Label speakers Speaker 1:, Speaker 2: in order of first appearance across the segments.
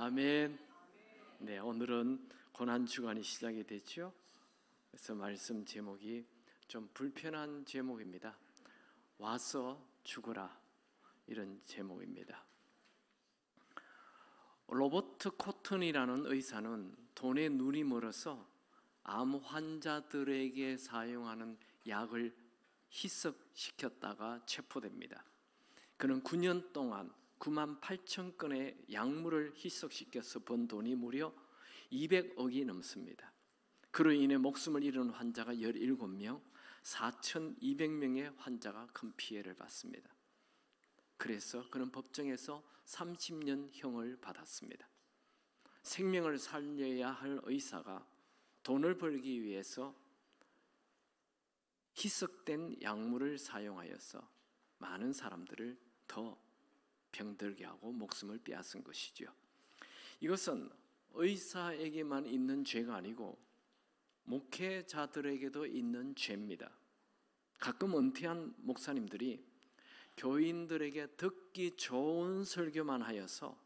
Speaker 1: 아멘. 네, 오늘은 고난 주간이 시작이 됐죠. 그래서 말씀 제목이 좀 불편한 제목입니다. 와서 죽어라, 이런 제목입니다. 로버트 코튼이라는 의사는 돈에 눈이 멀어서 암 환자들에게 사용하는 약을 희석시켰다가 체포됩니다. 그는 9년 동안 98,000건의 약물을 희석시켜서 번 돈이 무려 200억이 넘습니다. 그로 인해 목숨을 잃은 환자가 17명, 4,200명의 환자가 큰 피해를 받습니다. 그래서 그는 법정에서 30년형을 받았습니다. 생명을 살려야 할 의사가 돈을 벌기 위해서 희석된 약물을 사용하여서 많은 사람들을 더 병들게 하고 목숨을 빼앗은 것이죠. 이것은 의사에게만 있는 죄가 아니고 목회자들에게도 있는 죄입니다. 가끔 은퇴한 목사님들이 교인들에게 듣기 좋은 설교만 하여서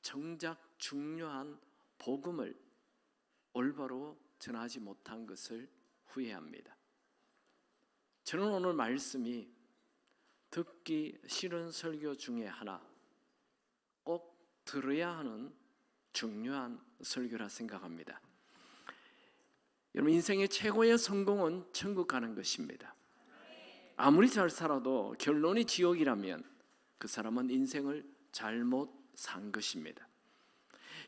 Speaker 1: 정작 중요한 복음을 올바로 전하지 못한 것을 후회합니다. 저는 오늘 말씀이 듣기 싫은 설교 중에 하나, 꼭 들어야 하는 중요한 설교라 생각합니다. 여러분, 인생의 최고의 성공은 천국 가는 것입니다. 아무리 잘 살아도 결론이 지옥이라면 그 사람은 인생을 잘못 산 것입니다.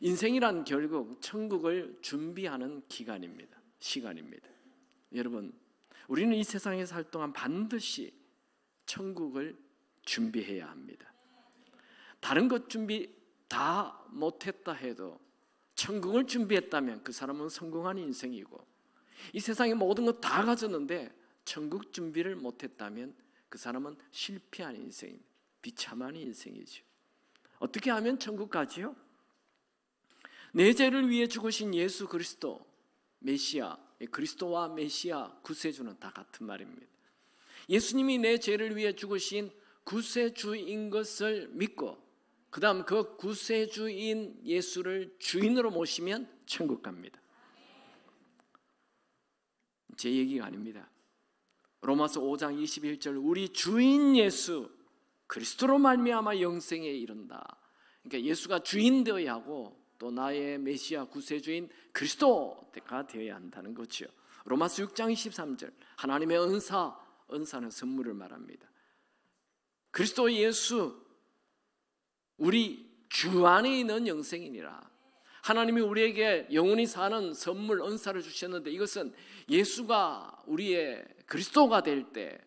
Speaker 1: 인생이란 결국 천국을 준비하는 시간입니다. 여러분, 우리는 이 세상에 살 동안 반드시 천국을 준비해야 합니다. 다른 것 준비 다 못했다 해도 천국을 준비했다면 그 사람은 성공한 인생이고, 이 세상에 모든 것 다 가졌는데 천국 준비를 못했다면 그 사람은 실패한 인생입니다. 비참한 인생이죠. 어떻게 하면 천국 가지요? 내 죄를 위해 죽으신 예수 그리스도, 메시아, 그리스도와 메시아, 구세주는 다 같은 말입니다. 예수님이 내 죄를 위해 죽으신 구세주인 것을 믿고 그 다음 그 구세주인 예수를 주인으로 모시면 천국 갑니다. 제 얘기가 아닙니다. 로마서 5장 21절, 우리 주인 예수 그리스도로 말미암아 영생에 이른다. 그러니까 예수가 주인 되어야 하고 또 나의 메시아 구세주인 그리스도가 되어야 한다는 거죠. 로마서 6장 23절, 하나님의 은사는 선물을 말합니다. 그리스도 예수, 우리 주 안에 있는 영생이니라. 하나님이 우리에게 영원히 사는 선물, 은사를 주셨는데 이것은 예수가 우리의 그리스도가 될 때,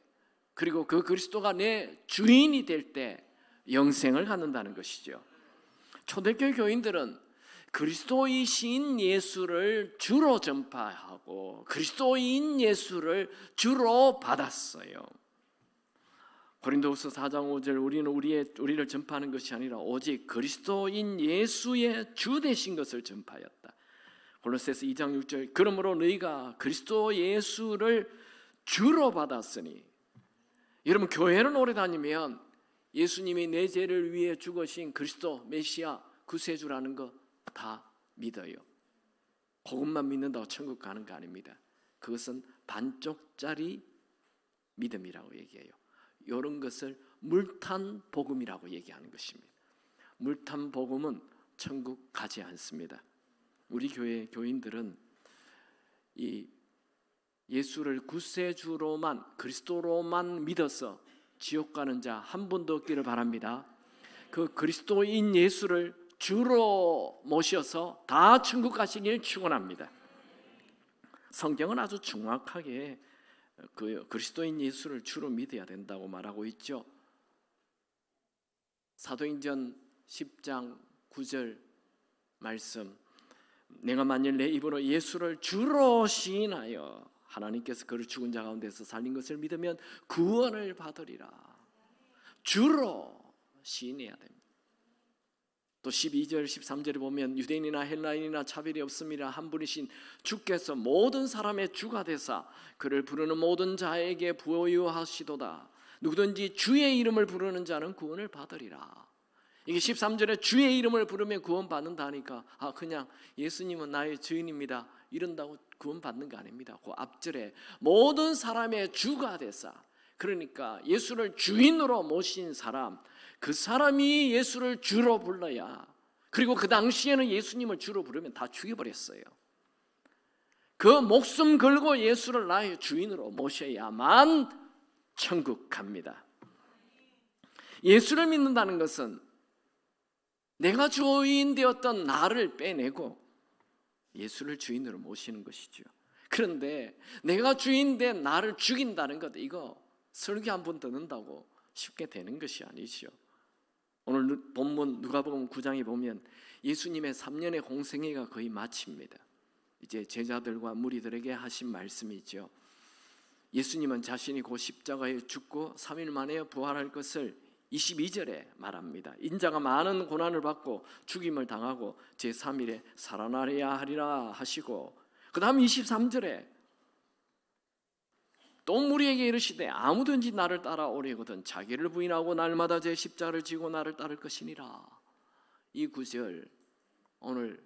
Speaker 1: 그리고 그 그리스도가 내 주인이 될 때 영생을 갖는다는 것이죠. 초대교회 교인들은 그리스도이신 예수를 주로 전파하고 그리스도인 예수를 주로 받았어요. 고린도후서 4장 5절, 우리는 우리를 전파하는 것이 아니라 오직 그리스도인 예수의 주 되신 것을 전파하였다. 골로새서 2장 6절, 그러므로 너희가 그리스도 예수를 주로 받았으니. 여러분, 교회는 오래 다니면 예수님이 내 죄를 위해 죽으신 그리스도, 메시아, 구세주라는 거 다 믿어요. 그것만 믿는다고 천국 가는 거 아닙니다. 그것은 반쪽짜리 믿음이라고 얘기해요. 이런 것을 물탄 복음이라고 얘기하는 것입니다. 물탄 복음은 천국 가지 않습니다. 우리 교회 교인들은 이 예수를 구세주로만, 그리스도로만 믿어서 지옥 가는 자 한 분도 없기를 바랍니다. 그 그리스도인 예수를 주로 모셔서 다 천국 가시길 축원합니다. 성경은 아주 정확하게 그 그리스도인 예수를 주로 믿어야 된다고 말하고 있죠. 사도행전 10장 9절 말씀, 내가 만일 내 입으로 예수를 주로 시인하여 하나님께서 그를 죽은 자 가운데서 살린 것을 믿으면 구원을 받으리라. 주로 시인해야 됩니다. 또 12절 13절에 보면 유대인이나 헬라인이나 차별이 없음이라 한 분이신 주께서 모든 사람의 주가 되사 그를 부르는 모든 자에게 부유하시도다. 누구든지 주의 이름을 부르는 자는 구원을 받으리라. 이게 13절에 주의 이름을 부르면 구원받는다 하니까 그냥 예수님은 나의 주인입니다 이런다고 구원받는 게 아닙니다. 그 앞절에 모든 사람의 주가 되사, 그러니까 예수를 주인으로 모신 사람, 그 사람이 예수를 주로 불러야, 그리고 그 당시에는 예수님을 주로 부르면 다 죽여버렸어요. 그 목숨 걸고 예수를 나의 주인으로 모셔야만 천국 갑니다. 예수를 믿는다는 것은 내가 주인 되었던 나를 빼내고 예수를 주인으로 모시는 것이죠. 그런데 내가 주인 된 나를 죽인다는 것, 이거 설교 한 번 듣는다고 쉽게 되는 것이 아니죠. 오늘 본문 누가복음 9장에 보면 예수님의 3년의 공생애가 거의 마칩니다. 이제 제자들과 무리들에게 하신 말씀이죠. 예수님은 자신이 곧 십자가에 죽고 3일 만에 부활할 것을 22절에 말합니다. 인자가 많은 고난을 받고 죽임을 당하고 제3일에 살아나야 하리라 하시고, 그 다음 23절에 또 무리에게 이르시되 아무든지 나를 따라오려거든 자기를 부인하고 날마다 제 십자가를 지고 나를 따를 것이니라. 이 구절 오늘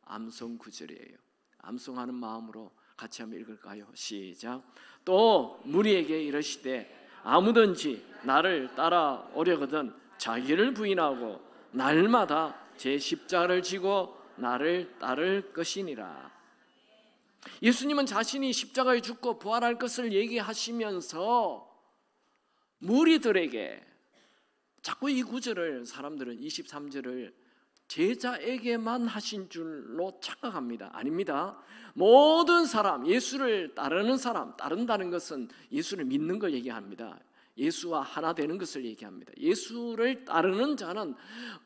Speaker 1: 암송 구절이에요. 암송하는 마음으로 같이 한번 읽을까요? 시작. 또 무리에게 이르시되 아무든지 나를 따라오려거든 자기를 부인하고 날마다 제 십자가를 지고 나를 따를 것이니라. 예수님은 자신이 십자가에 죽고 부활할 것을 얘기하시면서 무리들에게 자꾸 이 구절을, 사람들은 23절을 제자에게만 하신 줄로 착각합니다. 아닙니다. 모든 사람, 예수를 따르는 사람, 따른다는 것은 예수를 믿는 걸 얘기합니다. 예수와 하나 되는 것을 얘기합니다. 예수를 따르는 자는,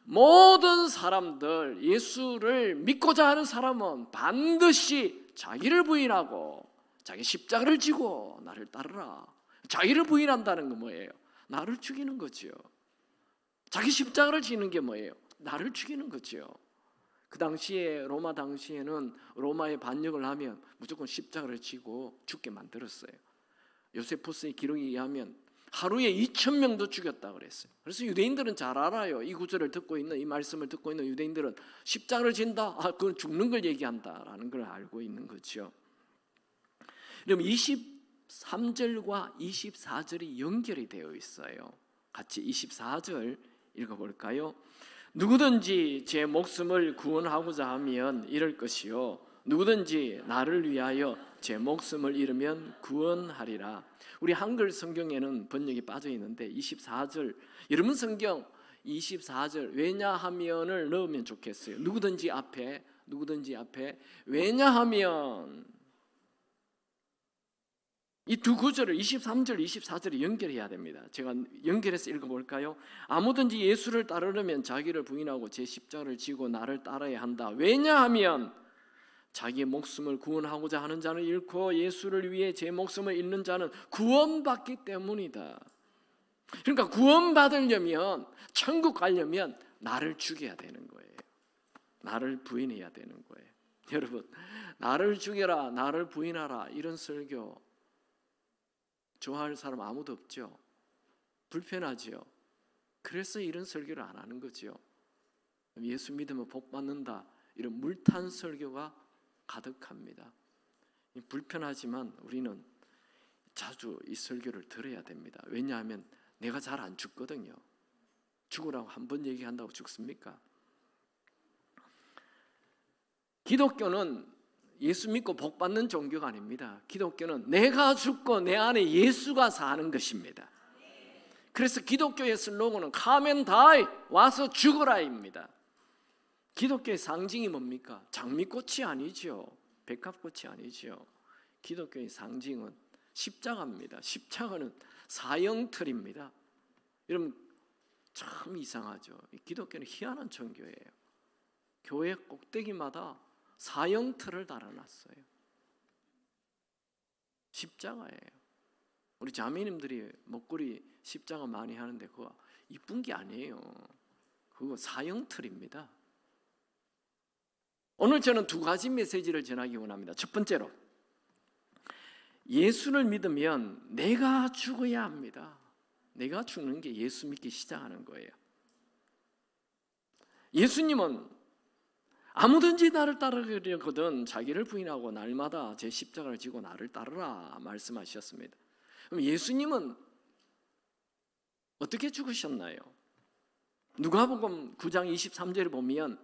Speaker 1: 모든 사람들, 예수를 믿고자 하는 사람은 반드시 자기를 부인하고 자기 십자가를 지고 나를 따르라. 자기를 부인한다는 건 뭐예요? 나를 죽이는 거죠. 자기 십자가를 지는 게 뭐예요? 나를 죽이는 거죠. 그 당시에, 로마 당시에는 로마에 반역을 하면 무조건 십자가를 지고 죽게 만들었어요. 요세푸스의 기록에 의하면 하루에 2,000명도 죽였다 그랬어요. 그래서 유대인들은 잘 알아요. 이 구절을 듣고 있는, 이 말씀을 듣고 있는 유대인들은 십자가를 진다, 그건 죽는 걸 얘기한다라는 걸 알고 있는 거죠. 그럼 23절과 24절이 연결이 되어 있어요. 같이 24절 읽어볼까요? 누구든지 제 목숨을 구원하고자 하면 잃을 것이요 누구든지 나를 위하여 제 목숨을 잃으면 구원하리라. 우리 한글 성경에는 번역이 빠져 있는데 24절, 여러분 성경 24절 왜냐하면을 넣으면 좋겠어요. 누구든지 앞에 왜냐하면, 이 두 구절을 23절, 24절에 연결해야 됩니다. 제가 연결해서 읽어볼까요? 아무든지 예수를 따르려면 자기를 부인하고 제 십자가를 지고 나를 따라야 한다. 왜냐하면 자기의 목숨을 구원하고자 하는 자는 잃고 예수를 위해 제 목숨을 잃는 자는 구원받기 때문이다. 그러니까 구원받으려면, 천국 가려면 나를 죽여야 되는 거예요. 나를 부인해야 되는 거예요. 여러분, 나를 죽여라, 나를 부인하라, 이런 설교 좋아할 사람 아무도 없죠. 불편하죠. 그래서 이런 설교를 안 하는 거죠. 예수 믿으면 복 받는다, 이런 물탄 설교가 가득합니다. 불편하지만 우리는 자주 이 설교를 들어야 됩니다. 왜냐하면 내가 잘 안 죽거든요. 죽으라고 한 번 얘기한다고 죽습니까? 기독교는 예수 믿고 복 받는 종교가 아닙니다. 기독교는 내가 죽고 내 안에 예수가 사는 것입니다. 그래서 기독교의 슬로건은 Come and die, 와서 죽어라입니다. 기독교의 상징이 뭡니까? 장미꽃이 아니죠. 백합꽃이 아니죠. 기독교의 상징은 십자가입니다. 십자가는 사형틀입니다. 여러분, 참 이상하죠. 기독교는 희한한 종교예요. 교회 꼭대기마다 사형틀을 달아놨어요. 십자가예요. 우리 자매님들이 목걸이 십자가 많이 하는데 그거 이쁜 게 아니에요. 그거 사형틀입니다. 오늘 저는 두 가지 메시지를 전하기 원합니다. 첫 번째로, 예수를 믿으면 내가 죽어야 합니다. 내가 죽는 게 예수 믿기 시작하는 거예요. 예수님은 아무든지 나를 따르려거든 자기를 부인하고 날마다 제 십자가를 지고 나를 따르라 말씀하셨습니다. 그럼 예수님은 어떻게 죽으셨나요? 누가복음 9장 23절에 보면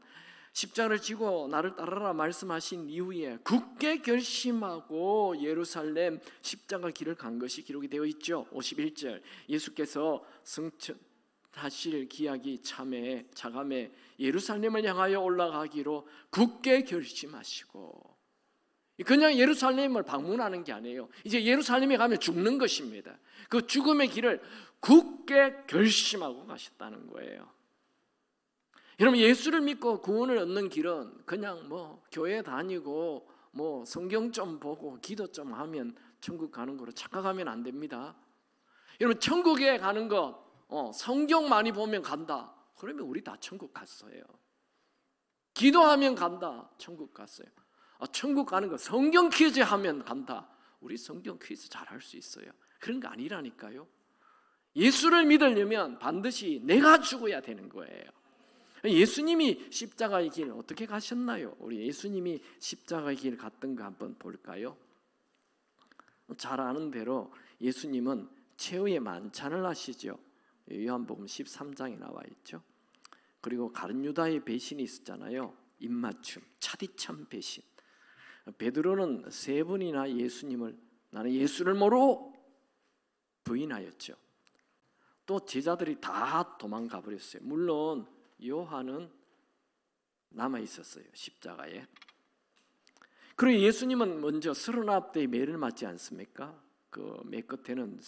Speaker 1: 십자가를 지고 나를 따르라 말씀하신 이후에 굳게 결심하고 예루살렘 십자가 길을 간 것이 기록이 되어 있죠. 51절 예수께서 승천하실 기약이 차감해 예루살렘을 향하여 올라가기로 굳게 결심하시고, 그냥 예루살렘을 방문하는 게 아니에요. 이제 예루살렘에 가면 죽는 것입니다. 그 죽음의 길을 굳게 결심하고 가셨다는 거예요. 여러분, 예수를 믿고 구원을 얻는 길은 그냥 교회 다니고 성경 좀 보고 기도 좀 하면 천국 가는 거로 착각하면 안 됩니다. 여러분, 천국에 가는 거 성경 많이 보면 간다. 그러면 우리 다 천국 갔어요. 기도하면 간다. 천국 갔어요. 천국 가는 거 성경 퀴즈 하면 간다. 우리 성경 퀴즈 잘할 수 있어요. 그런 거 아니라니까요. 예수를 믿으려면 반드시 내가 죽어야 되는 거예요. 예수님이 십자가의 길을 어떻게 가셨나요? 우리 예수님이 십자가의 길을 갔던 거 한번 볼까요? 잘 아는 대로 예수님은 최후의 만찬을 하시죠. 요한복음 13장에 나와 있죠. 그리고 가룟 유다의 배신이 있었잖아요. 입맞춤, 차디찬 배신. 베드로는 3번이나 예수님을 나는 예수를 모르고 부인하였죠. 또 제자들이 다 도망가 버렸어요. 물론 요한은 남아 있었어요. 십자가에. 그리고 예수님은 먼저 39대의 매를 맞지 않습니까? 그 매 끝에는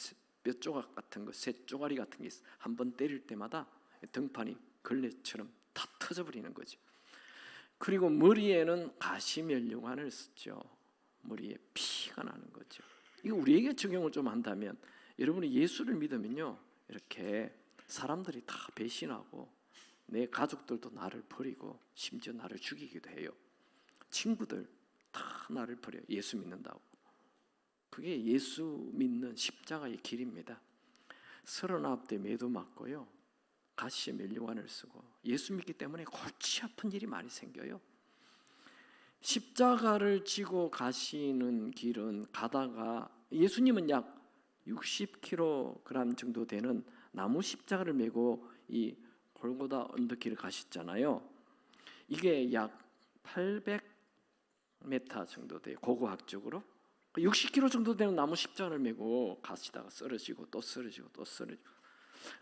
Speaker 1: 몇 조각 같은 거, 새 쪼가리 같은 게 한 번 때릴 때마다 등판이 걸레처럼 다 터져버리는 거죠. 그리고 머리에는 가시면류관을 썼죠. 머리에 피가 나는 거죠. 이거 우리에게 적용을 좀 한다면, 여러분이 예수를 믿으면요, 이렇게 사람들이 다 배신하고 내 가족들도 나를 버리고 심지어 나를 죽이기도 해요. 친구들 다 나를 버려요. 예수 믿는다고. 그게 예수 믿는 십자가의 길입니다. 39대 매도 맞고요, 가시에 면류관을 쓰고 예수 믿기 때문에 골치 아픈 일이 많이 생겨요. 십자가를 지고 가시는 길은 가다가 예수님은 약 60kg 정도 되는 나무 십자가를 메고 이 골고다 언덕길을 가셨잖아요. 이게 약 800m 정도 돼요. 고고학적으로 60kg 정도 되는 나무 십자가를 메고 가시다가 쓰러지고 또 쓰러지고 또 쓰러지고.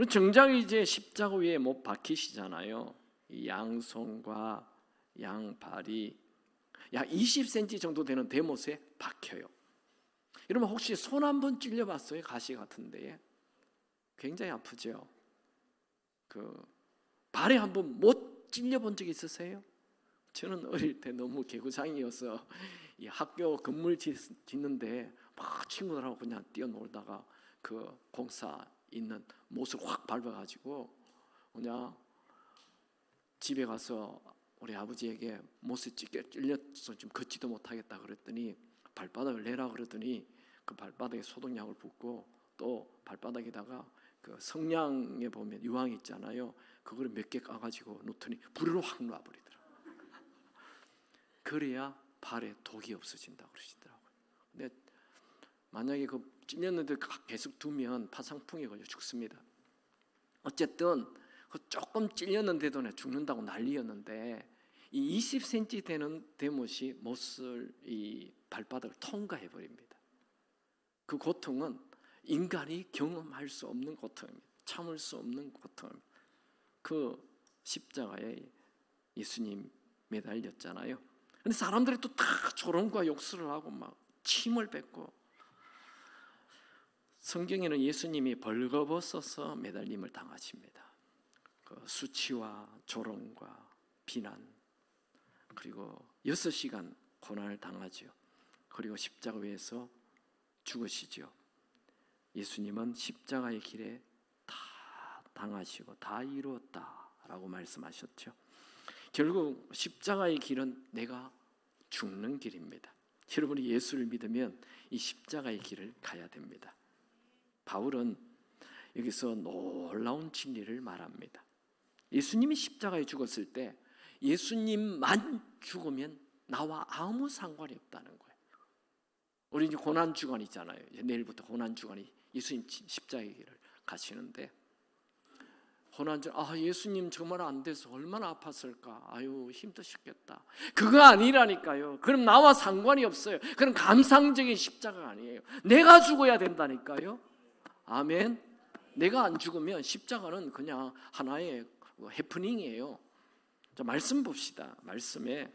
Speaker 1: 정작 이제 십자가 위에 못 박히시잖아요. 이 양손과 양발이 약 20cm 정도 되는 대못에 박혀요. 여러분, 혹시 손 한번 찔려봤어요? 가시 같은 데에 굉장히 아프죠. 발에 한번 못 찔려본 적 있으세요? 저는 어릴 때 너무 개구장이어서 이 학교 건물 짓는데 막 친구들하고 그냥 뛰어놀다가 그 공사 있는 못을 확 밟아가지고 그냥 집에 가서 우리 아버지에게 못에 찔려서 좀 걷지도 못하겠다 그랬더니 발바닥을 내라 그러더니 그 발바닥에 소독약을 붓고 또 발바닥에다가 그 성냥에 보면 유황 있잖아요. 그거를 몇 개 까가지고 놓더니 불을 확 놔버리더라고요. 그래야 발에 독이 없어진다고 그러시더라고요. 근데 만약에 그 찔렸는데 계속 두면 파상풍에 걸려 죽습니다. 어쨌든 그 조금 찔렸는데도 죽는다고 난리였는데 이 20cm 되는 대못이 못을 이 발바닥을 통과해 버립니다. 그 고통은 인간이 경험할 수 없는 고통입니다. 참을 수 없는 고통입니다. 그 십자가에 예수님 매달렸잖아요. 근데 사람들이 또 다 조롱과 욕설을 하고 막 침을 뱉고, 성경에는 예수님이 벌거벗어서 매달림을 당하십니다. 그 수치와 조롱과 비난, 그리고 6시간 고난을 당하죠. 그리고 십자가 위에서 죽으시죠. 예수님은 십자가의 길에 다 당하시고 다 이루었다라고 말씀하셨죠. 결국 십자가의 길은 내가 죽는 길입니다. 여러분이 예수를 믿으면 이 십자가의 길을 가야 됩니다. 바울은 여기서 놀라운 진리를 말합니다. 예수님이 십자가에 죽었을 때 예수님만 죽으면 나와 아무 상관이 없다는 거예요. 우리 이제 고난 주간 있잖아요. 이제 내일부터 고난 주간이 예수님 십자가의 길을 가시는데, 고난 주 예수님 정말 안 돼서 얼마나 아팠을까. 아유 힘드셨겠다. 그거 아니라니까요. 그럼 나와 상관이 없어요. 그럼 감상적인 십자가가 아니에요. 내가 죽어야 된다니까요. 아멘. 내가 안 죽으면 십자가는 그냥 하나의 해프닝이에요. 자, 말씀 봅시다. 말씀에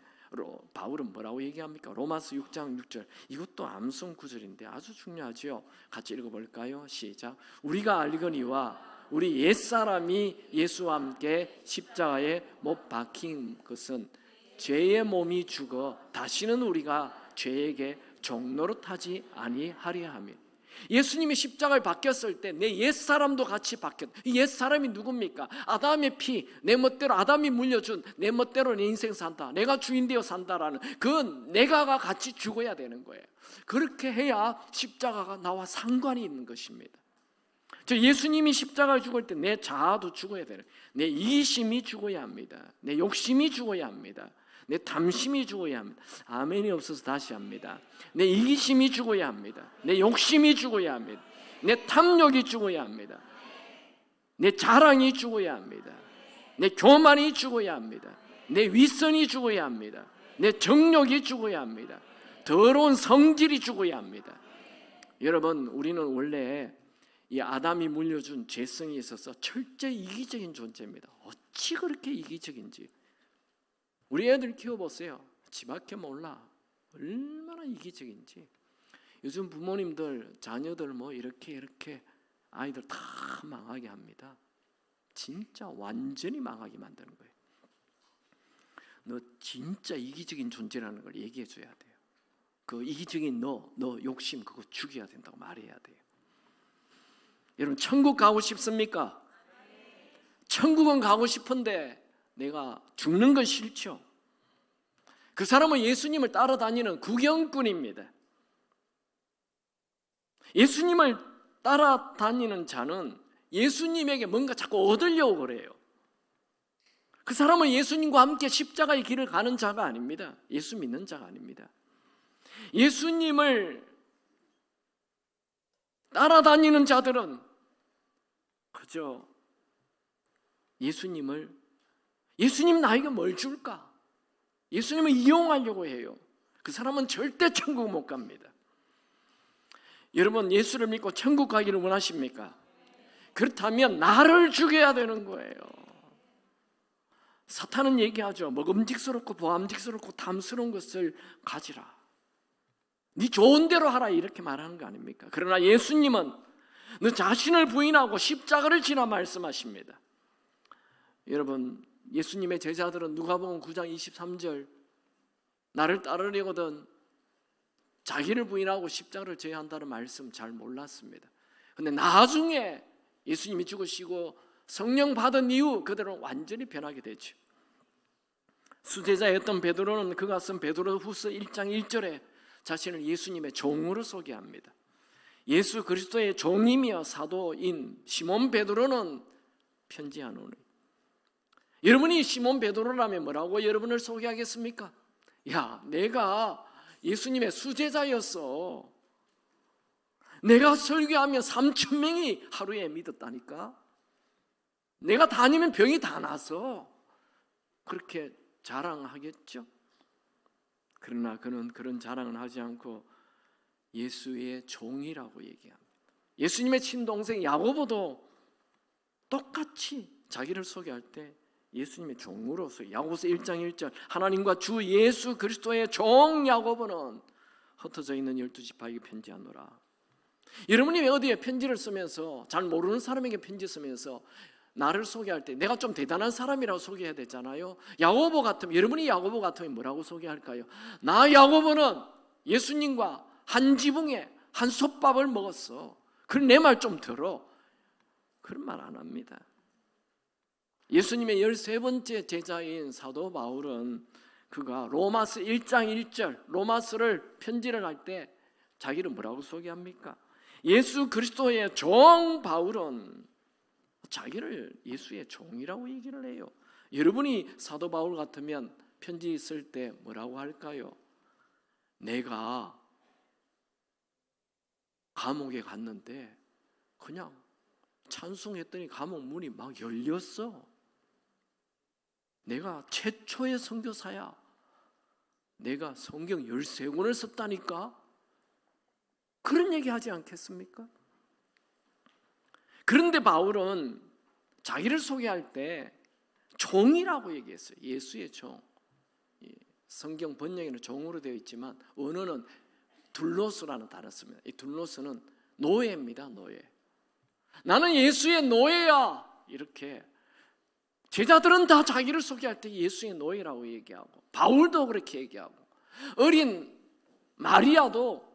Speaker 1: 바울은 뭐라고 얘기합니까? 로마서 6장 6절. 이것도 암송 구절인데 아주 중요하죠. 같이 읽어볼까요? 시작. 우리가 알거니와 우리 옛사람이 예수와 함께 십자가에 못 박힌 것은 죄의 몸이 죽어 다시는 우리가 죄에게 종노릇하지 아니하려 하며. 예수님이 십자가에 박혔을 때 내 옛사람도 같이 박혔다. 이 옛사람이 누굽니까? 아담의 피, 내 멋대로 아담이 물려준 내 멋대로 내 인생 산다, 내가 주인 되어 산다라는 그 내가가 같이 죽어야 되는 거예요. 그렇게 해야 십자가가 나와 상관이 있는 것입니다. 저 예수님이 십자가에 죽을 때 내 자아도 죽어야 되는, 내 이기심이 죽어야 합니다. 내 욕심이 죽어야 합니다. 내 탐심이 죽어야 합니다. 아멘이 없어서 다시 합니다. 내 이기심이 죽어야 합니다. 내 욕심이 죽어야 합니다. 내 탐욕이 죽어야 합니다. 내 자랑이 죽어야 합니다. 내 교만이 죽어야 합니다. 내 위선이 죽어야 합니다. 내 정욕이 죽어야 합니다. 더러운 성질이 죽어야 합니다. 여러분, 우리는 원래 이 아담이 물려준 죄성이 있어서 철저히 이기적인 존재입니다. 어찌 그렇게 이기적인지. 우리 애들 키워보세요. 지밖에 몰라. 얼마나 이기적인지. 요즘 부모님들 자녀들 뭐 이렇게 아이들 다 망하게 합니다. 진짜 완전히 망하게 만드는 거예요. 너 진짜 이기적인 존재라는 걸 얘기해 줘야 돼요. 그 이기적인 너 욕심 그거 죽여야 된다고 말해야 돼요. 여러분, 천국 가고 싶습니까? 천국은 가고 싶은데 내가 죽는 건 싫죠. 그 사람은 예수님을 따라다니는 구경꾼입니다. 예수님을 따라다니는 자는 예수님에게 뭔가 자꾸 얻으려고 그래요. 그 사람은 예수님과 함께 십자가의 길을 가는 자가 아닙니다. 예수 믿는 자가 아닙니다. 예수님을 따라다니는 자들은 그저 예수님 나에게 뭘 줄까? 예수님을 이용하려고 해요. 그 사람은 절대 천국 못 갑니다. 여러분, 예수를 믿고 천국 가기를 원하십니까? 그렇다면 나를 죽여야 되는 거예요. 사탄은 얘기하죠. 먹음직스럽고 보암직스럽고 탐스러운 것을 가지라. 네 좋은 대로 하라, 이렇게 말하는 거 아닙니까? 그러나 예수님은 너 자신을 부인하고 십자가를 지나 말씀하십니다. 여러분, 예수님의 제자들은 누가복음 9장 23절 나를 따르려거든 자기를 부인하고 십자가를 져야 한다는 말씀 잘 몰랐습니다. 그런데 나중에 예수님이 죽으시고 성령 받은 이후 그들은 완전히 변하게 되죠. 수제자였던 베드로는 그가 쓴 베드로후서 1장 1절에 자신을 예수님의 종으로 소개합니다. 예수 그리스도의 종이며 사도인 시몬 베드로는 편지하노니. 여러분이 시몬 베드로라면 뭐라고 여러분을 소개하겠습니까? 야, 내가 예수님의 수제자였어. 내가 설교하면 3,000명이 하루에 믿었다니까. 내가 다니면 병이 다 나서. 그렇게 자랑하겠죠. 그러나 그는 그런 자랑은 하지 않고 예수의 종이라고 얘기합니다. 예수님의 친동생 야고보도 똑같이 자기를 소개할 때 예수님의 종으로서 야고보서 1장 1절 하나님과 주 예수 그리스도의 종 야고보는 흩어져 있는 12지파에게 편지하노라. 여러분이 어디에 편지를 쓰면서 잘 모르는 사람에게 편지 쓰면서 나를 소개할 때 내가 좀 대단한 사람이라고 소개해야 되잖아요. 야고보 같으면, 여러분이 야고보 같으면 뭐라고 소개할까요? 나 야고보는 예수님과 한 지붕에 한 솥밥을 먹었어. 그럼 내 말 좀 들어. 그런 말 안 합니다. 예수님의 13번째 제자인 사도 바울은 그가 로마서 1장 1절 로마서를 편지를 할 때 자기를 뭐라고 소개합니까? 예수 그리스도의 종 바울은 자기를 예수의 종이라고 얘기를 해요. 여러분이 사도 바울 같으면 편지 쓸 때 뭐라고 할까요? 내가 감옥에 갔는데 그냥 찬송했더니 감옥 문이 막 열렸어. 내가 최초의 선교사야. 내가 성경 13권을 썼다니까. 그런 얘기 하지 않겠습니까? 그런데 바울은 자기를 소개할 때 종이라고 얘기했어요. 예수의 종. 성경 번역에는 종으로 되어 있지만 원어는 둘로스라는 단어 씁니다. 이 둘로스는 노예입니다. 노예. 나는 예수의 노예야. 이렇게 제자들은 다 자기를 소개할 때 예수의 노예라고 얘기하고, 바울도 그렇게 얘기하고, 어린 마리아도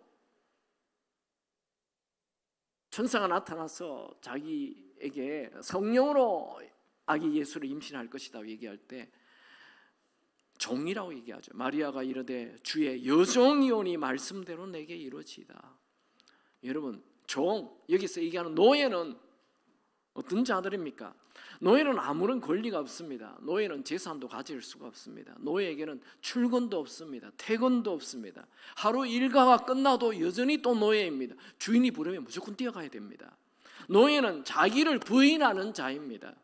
Speaker 1: 천사가 나타나서 자기에게 성령으로 아기 예수를 임신할 것이다 얘기할 때 종이라고 얘기하죠. 마리아가 이르되 주의 여종이오니 말씀대로 내게 이루어지이다. 여러분, 종, 여기서 얘기하는 노예는 어떤 자들입니까? 노예는 아무런 권리가 없습니다. 노예는 재산도 가질 수가 없습니다. 노예에게는 출근도 없습니다. 퇴근도 없습니다. 하루 일과가 끝나도 여전히 또 노예입니다. 주인이 부르면 무조건 뛰어가야 됩니다. 노예는 자기를 부인하는 자입니다.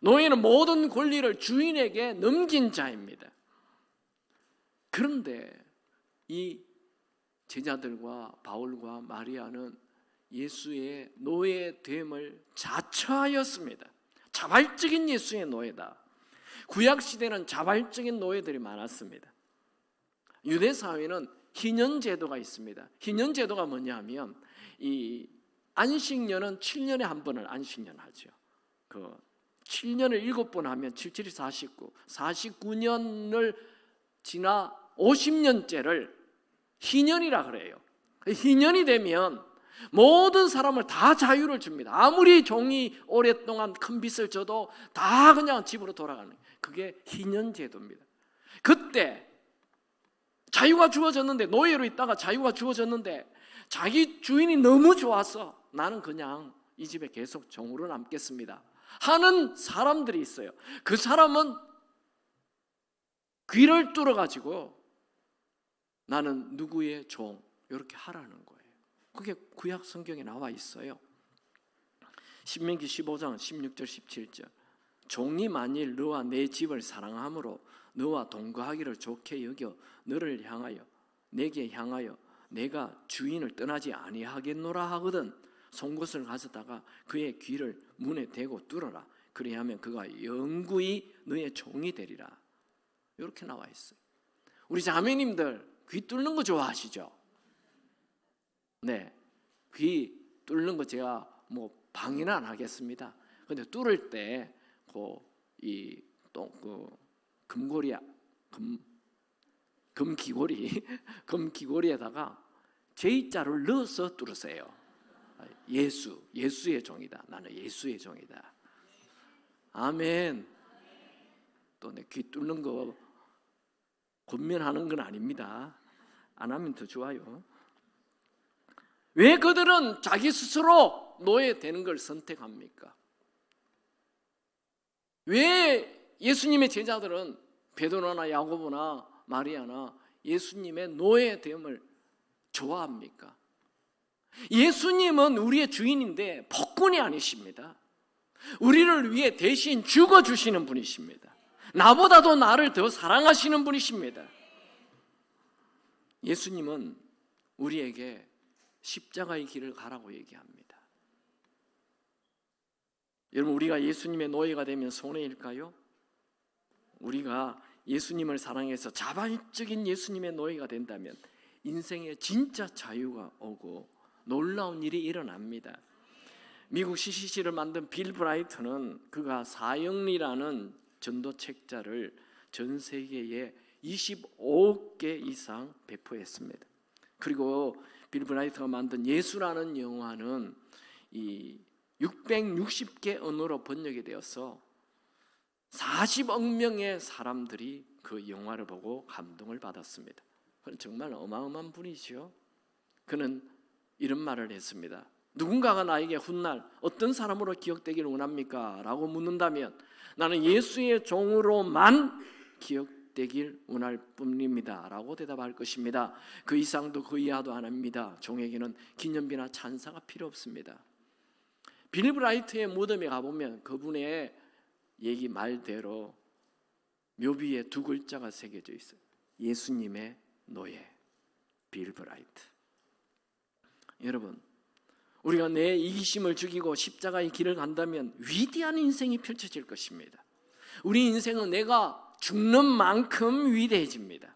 Speaker 1: 노예는 모든 권리를 주인에게 넘긴 자입니다. 그런데 이 제자들과 바울과 마리아는 예수의 노예됨을 자처하였습니다. 자발적인 예수의 노예다. 구약시대는 자발적인 노예들이 많았습니다. 유대사회는 희년제도가 있습니다. 희년제도가 뭐냐면 이 안식년은 7년에 한 번을 안식년 하죠. 7년을 7번 하면 77이 49, 49년을 지나 50년째를 희년이라 그래요. 희년이 되면 모든 사람을 다 자유를 줍니다. 아무리 종이 오랫동안 큰 빚을 져도 다 그냥 집으로 돌아가는, 그게 희년제도입니다. 그때 자유가 주어졌는데, 노예로 있다가 자유가 주어졌는데 자기 주인이 너무 좋아서 나는 그냥 이 집에 계속 종으로 남겠습니다 하는 사람들이 있어요. 그 사람은 귀를 뚫어가지고 나는 누구의 종, 이렇게 하라는 거예요. 그게 구약 성경에 나와 있어요. 신명기 15장 16절 17절 종이 만일 너와 내 집을 사랑함으로 너와 동거하기를 좋게 여겨 너를 향하여 내게 향하여 내가 주인을 떠나지 아니하겠노라 하거든 송곳을 가져다가 그의 귀를 문에 대고 뚫어라. 그리하면 그가 영구히 너의 종이 되리라. 이렇게 나와 있어요. 우리 자매님들 귀 뚫는 거 좋아하시죠? 네, 귀 뚫는 거 제가 뭐 방해는 안 하겠습니다. 근데 뚫을 때 금고리, 금기고리에다가 J자를 넣어서 뚫으세요. 예수의 종이다. 나는 예수의 종이다. 아멘. 또 내 귀 뚫는 거 권면하는 건 아닙니다. 안 하면 더 좋아요. 왜 그들은 자기 스스로 노예되는 걸 선택합니까? 왜 예수님의 제자들은 베드로나 야고보나 마리아나 예수님의 노예됨을 좋아합니까? 예수님은 우리의 주인인데 폭군이 아니십니다. 우리를 위해 대신 죽어주시는 분이십니다. 나보다도 나를 더 사랑하시는 분이십니다. 예수님은 우리에게 십자가의 길을 가라고 얘기합니다. 여러분, 우리가 예수님의 노예가 되면 손해일까요? 우리가 예수님을 사랑해서 자발적인 예수님의 노예가 된다면 인생에 진짜 자유가 오고 놀라운 일이 일어납니다. 미국 CCC를 만든 빌 브라이트는 그가 사형리라는 전도 책자를 전 세계에 25억 개 이상 배포했습니다. 그리고 빌 브라이트가 만든 예수라는 영화는 이 660개 언어로 번역이 되어서 40억 명의 사람들이 그 영화를 보고 감동을 받았습니다. 그는 정말 어마어마한 분이죠. 그는 이런 말을 했습니다. 누군가가 나에게 훗날 어떤 사람으로 기억되기를 원합니까? 라고 묻는다면 나는 예수의 종으로만 기억되길 원할 뿐입니다 라고 대답할 것입니다. 그 이상도 그 이하도 안 합니다. 종에게는 기념비나 찬사가 필요 없습니다. 빌 브라이트의 무덤에 가보면 그분의 얘기 말대로 묘비에 두 글자가 새겨져 있어요. 예수님의 노예, 빌 브라이트. 여러분, 우리가 내 이기심을 죽이고 십자가의 길을 간다면 위대한 인생이 펼쳐질 것입니다. 우리 인생은 내가 죽는 만큼 위대해집니다.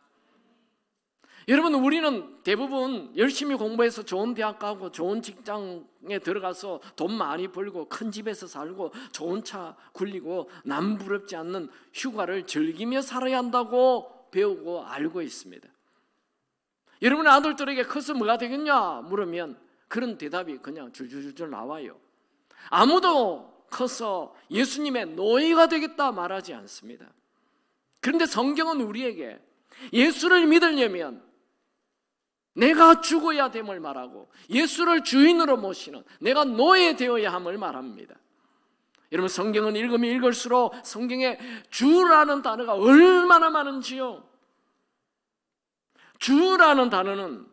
Speaker 1: 여러분, 우리는 대부분 열심히 공부해서 좋은 대학 가고 좋은 직장에 들어가서 돈 많이 벌고 큰 집에서 살고 좋은 차 굴리고 남 부럽지 않는 휴가를 즐기며 살아야 한다고 배우고 알고 있습니다. 여러분의 아들들에게 커서 뭐가 되겠냐 물으면 그런 대답이 그냥 줄줄줄 나와요. 아무도 커서 예수님의 노예가 되겠다 말하지 않습니다. 그런데 성경은 우리에게 예수를 믿으려면 내가 죽어야 됨을 말하고 예수를 주인으로 모시는 내가 노예 되어야 함을 말합니다. 여러분, 성경은 읽으면 읽을수록 성경에 주라는 단어가 얼마나 많은지요. 주라는 단어는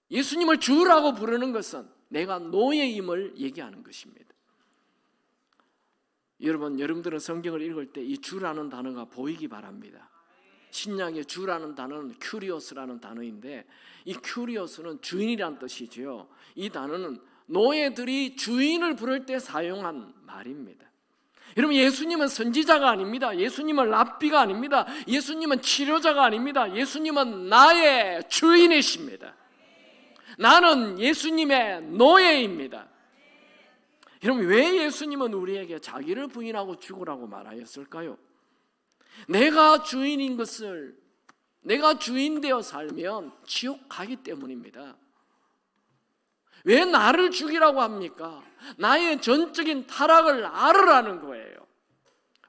Speaker 1: 예수님을 주라고 부르는 것은 내가 노예임을 얘기하는 것입니다. 여러분들은 성경을 읽을 때 이 주라는 단어가 보이기 바랍니다. 신약의 주라는 단어는 큐리오스라는 단어인데 이 큐리오스는 주인이란 뜻이죠. 이 단어는 노예들이 주인을 부를 때 사용한 말입니다. 여러분, 예수님은 선지자가 아닙니다. 예수님은 랍비가 아닙니다. 예수님은 치료자가 아닙니다. 예수님은 나의 주인이십니다. 나는 예수님의 노예입니다. 여러분, 왜 예수님은 우리에게 자기를 부인하고 죽으라고 말하였을까요? 내가 주인인 것을, 내가 주인 되어 살면 지옥 가기 때문입니다. 왜 나를 죽이라고 합니까? 나의 전적인 타락을 알으라는 거예요.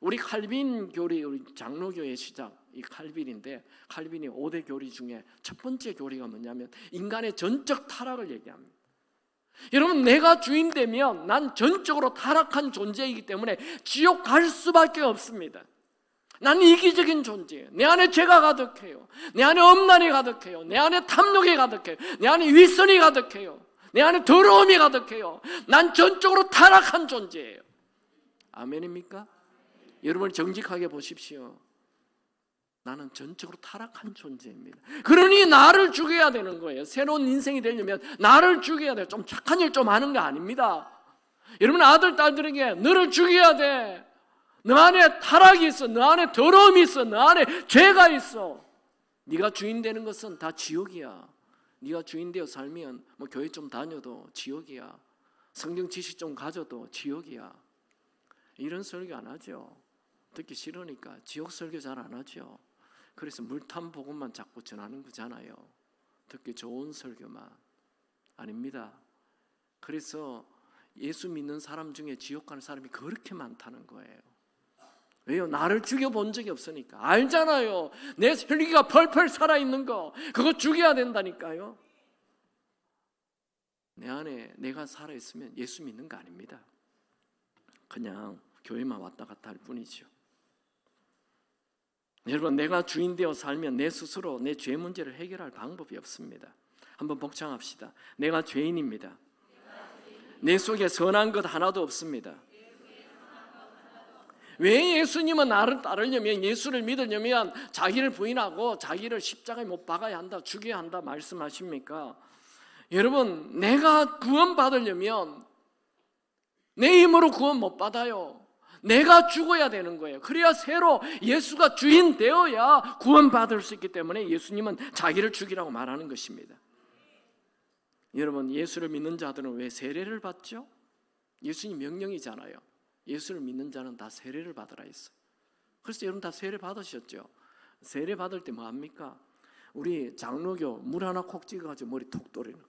Speaker 1: 우리 칼빈 교리, 우리 장로교의 시작, 이 칼빈인데 칼빈이 5대 교리 중에 첫 번째 교리가 뭐냐면 인간의 전적 타락을 얘기합니다. 여러분, 내가 주인 되면 난 전적으로 타락한 존재이기 때문에 지옥 갈 수밖에 없습니다. 나는 이기적인 존재예요. 내 안에 죄가 가득해요. 내 안에 엄란이 가득해요. 내 안에 탐욕이 가득해요. 내 안에 위선이 가득해요. 내 안에 더러움이 가득해요. 난 전적으로 타락한 존재예요. 아멘입니까? 여러분, 정직하게 보십시오. 나는 전적으로 타락한 존재입니다. 그러니 나를 죽여야 되는 거예요. 새로운 인생이 되려면 나를 죽여야 돼요. 좀 착한 일 좀 하는 거 아닙니다. 여러분, 아들, 딸들에게 너를 죽여야 돼. 너 안에 타락이 있어. 너 안에 더러움이 있어. 너 안에 죄가 있어. 네가 주인 되는 것은 다 지옥이야. 네가 주인 되어 살면 뭐 교회 좀 다녀도 지옥이야. 성경 지식 좀 가져도 지옥이야. 이런 설교 안 하죠. 듣기 싫으니까 지옥 설교 잘 안 하죠. 그래서 물탄 복음만 자꾸 전하는 거잖아요. 듣기 좋은 설교만. 아닙니다. 그래서 예수 믿는 사람 중에 지옥 가는 사람이 그렇게 많다는 거예요. 왜요? 나를 죽여본 적이 없으니까. 알잖아요. 내 혈기가 펄펄 살아있는 거, 그거 죽여야 된다니까요. 내 안에 내가 살아있으면 예수 믿는 거 아닙니다. 그냥 교회만 왔다 갔다 할 뿐이죠. 여러분, 내가 주인 되어 살면 내 스스로 내 죄 문제를 해결할 방법이 없습니다. 한번 복창합시다. 내가 죄인입니다. 내 속에 선한 것 하나도 없습니다. 왜 예수님은 나를 따르려면, 예수를 믿으려면 자기를 부인하고 자기를 십자가에 못 박아야 한다, 죽여야 한다 말씀하십니까? 여러분, 내가 구원받으려면 내 힘으로 구원 못 받아요. 내가 죽어야 되는 거예요. 그래야 새로 예수가 주인 되어야 구원받을 수 있기 때문에 예수님은 자기를 죽이라고 말하는 것입니다. 여러분, 예수를 믿는 자들은 왜 세례를 받죠? 예수님 명령이잖아요. 예수를 믿는 자는 다 세례를 받으라 했어요. 그래서 여러분 다 세례 받으셨죠? 세례 받을 때 뭐 합니까? 우리 장로교 물 하나 콕 찍어가지고 머리 톡 또리는,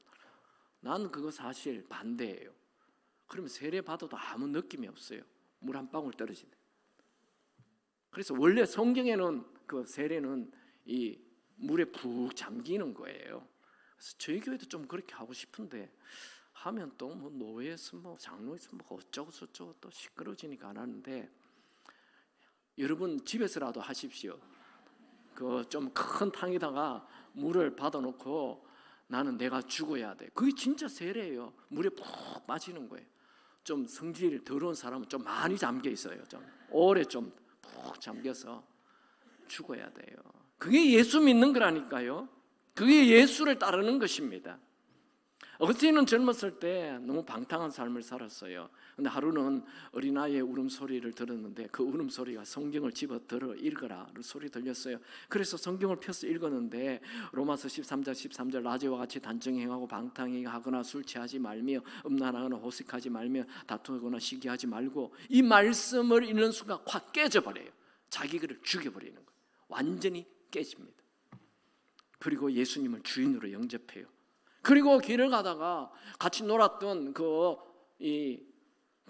Speaker 1: 난 그거 사실 반대예요. 그러면 세례 받아도 아무 느낌이 없어요. 물 한 방울 떨어지네. 그래서 원래 성경에는 그 세례는 이 물에 푹 잠기는 거예요. 그래서 저희 교회도 좀 그렇게 하고 싶은데 하면 또 뭐 노예에서 뭐 장로에서 뭐 어쩌고 저쩌고 또 시끄러지니까 안 하는데, 여러분 집에서라도 하십시오. 그 좀 큰 탕에다가 물을 받아놓고 나는 내가 죽어야 돼. 그게 진짜 세례예요. 물에 푹 빠지는 거예요. 좀 성질 더러운 사람은 좀 많이 잠겨 있어요. 좀 오래 좀 푹 잠겨서 죽어야 돼요. 그게 예수 믿는 거라니까요. 그게 예수를 따르는 것입니다. 어거스틴은 젊었을 때 너무 방탕한 삶을 살았어요. 근데 하루는 어린아이의 울음소리를 들었는데 그 울음소리가 성경을 집어들어 읽어라를 소리 들렸어요. 그래서 성경을 펴서 읽었는데 로마서 13장 13절 라제와 같이 단정히 행하고 방탕히 하거나 술 취하지 말며 음란하거나 호색하지 말며 다투거나 시기하지 말고, 이 말씀을 읽는 순간 확 깨져버려요. 자기를 죽여버리는 거예요. 완전히 깨집니다. 그리고 예수님을 주인으로 영접해요. 그리고 길을 가다가 같이 놀았던 그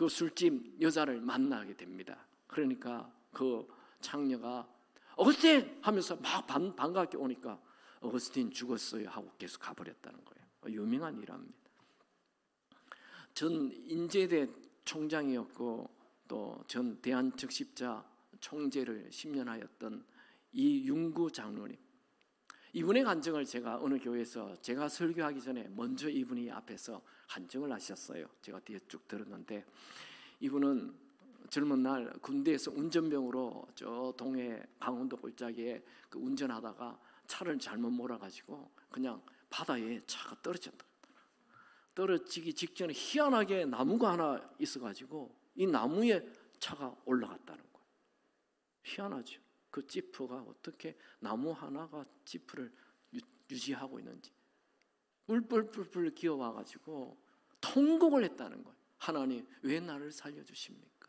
Speaker 1: 술집 여자를 만나게 됩니다. 그러니까 그 창녀가 어거스틴 하면서 막 반갑게 오니까 어거스틴 죽었어요 하고 계속 가버렸다는 거예요. 유명한 일화입니다. 전 인제대 총장이었고 또 전 대한적십자 총재를 10년 하였던 이윤구 장로님, 이분의 간증을 제가 어느 교회에서 제가 설교하기 전에 먼저 이분이 앞에서 간증을 하셨어요. 제가 뒤에 쭉 들었는데, 이분은 젊은 날 군대에서 운전병으로 저 동해 강원도 골짜기에 그 운전하다가 차를 잘못 몰아가지고 그냥 바다에 차가 떨어졌다. 떨어지기 직전에 희한하게 나무가 하나 있어가지고 이 나무에 차가 올라갔다는 거예요. 희한하죠. 그 지프가 어떻게 나무 하나가 지프를 유지하고 있는지 뿔뿔뿔뿔 기어와가지고 통곡을 했다는 거예요. 하나님, 왜 나를 살려주십니까?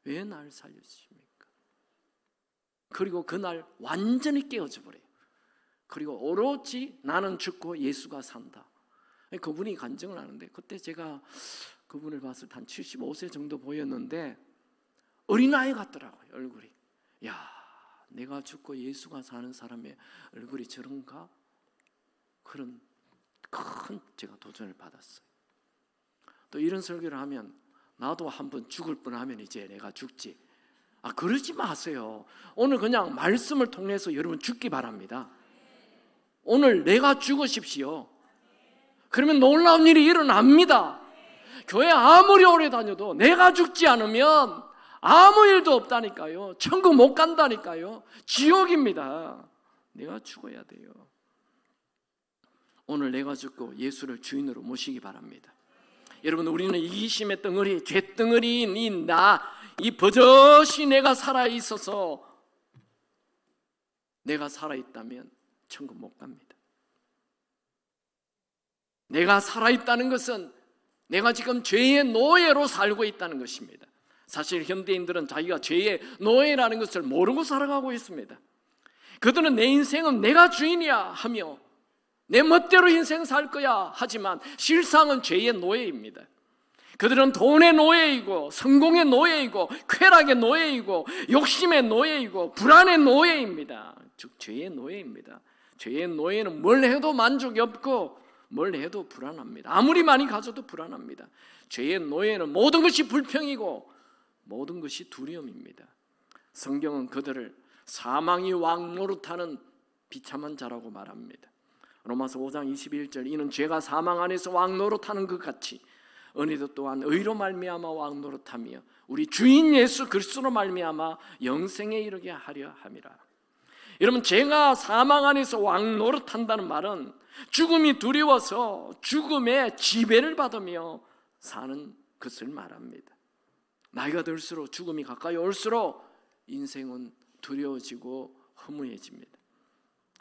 Speaker 1: 왜 나를 살려주십니까? 그리고 그날 완전히 깨어져 버려요. 그리고 오로지 나는 죽고 예수가 산다. 그분이 간증을 하는데, 그때 제가 그분을 봤을 때 한 75세 정도 보였는데 어린아이 같더라고요. 얼굴이. 야, 내가 죽고 예수가 사는 사람의 얼굴이 저런가? 그런 큰 제가 도전을 받았어요. 또 이런 설교를 하면 나도 한번 죽을 뻔하면 이제 내가 죽지. 그러지 마세요. 오늘 그냥 말씀을 통해서 여러분 죽기 바랍니다. 오늘 내가 죽으십시오. 그러면 놀라운 일이 일어납니다. 교회 아무리 오래 다녀도 내가 죽지 않으면 아무 일도 없다니까요. 천국 못 간다니까요. 지옥입니다. 내가 죽어야 돼요. 오늘 내가 죽고 예수를 주인으로 모시기 바랍니다. 여러분, 우리는 이기심의 덩어리, 죄덩어리인 이 버젓이 내가 살아있어서, 내가 살아있다면 천국 못 갑니다. 내가 살아있다는 것은 내가 지금 죄의 노예로 살고 있다는 것입니다. 사실 현대인들은 자기가 죄의 노예라는 것을 모르고 살아가고 있습니다. 그들은 내 인생은 내가 주인이야 하며 내 멋대로 인생 살 거야 하지만 실상은 죄의 노예입니다. 그들은 돈의 노예이고 성공의 노예이고 쾌락의 노예이고 욕심의 노예이고 불안의 노예입니다. 즉 죄의 노예입니다. 죄의 노예는 뭘 해도 만족이 없고 뭘 해도 불안합니다. 아무리 많이 가져도 불안합니다. 죄의 노예는 모든 것이 불평이고 모든 것이 두려움입니다. 성경은 그들을 사망이 왕 노릇하는 비참한 자라고 말합니다. 로마서 5장 21절, 이는 죄가 사망 안에서 왕 노릇하는 것 같이 은혜도 또한 의로 말미암아 왕 노릇하며 우리 주인 예수 그리스도로 말미암아 영생에 이르게 하려 함이라. 여러분, 죄가 사망 안에서 왕 노릇한다는 말은 죽음이 두려워서 죽음의 지배를 받으며 사는 것을 말합니다. 나이가 들수록 죽음이 가까이 올수록 인생은 두려워지고 허무해집니다.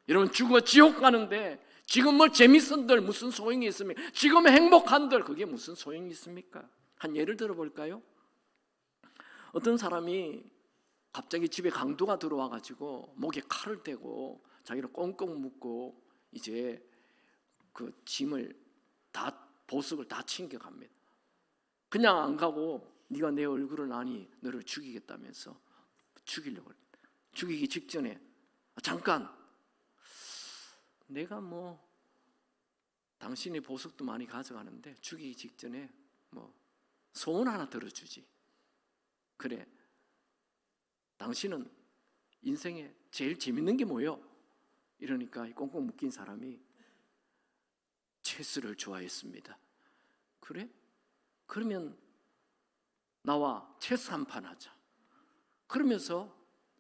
Speaker 1: 여러분, 죽어 지옥 가는데 지금 뭐 재밌은들 무슨 소용이 있습니까? 지금 행복한들 그게 무슨 소용이 있습니까? 한 예를 들어볼까요? 어떤 사람이 갑자기 집에 강도가 들어와가지고 목에 칼을 대고 자기를 꽁꽁 묶고 이제 그 짐을 다 보석을 다 챙겨갑니다. 그냥 안 가고 네가 내 얼굴을 아니 너를 죽이겠다면서 죽이려고 합니다. 죽이기 직전에 잠깐 내가 뭐 당신이 보석도 많이 가져가는데 죽이기 직전에 뭐 소원 하나 들어주지. 그래, 당신은 인생에 제일 재밌는 게 뭐요? 이러니까 꽁꽁 묶인 사람이 체스를 좋아했습니다. 그래? 그러면 나와 체스 한 판 하자. 그러면서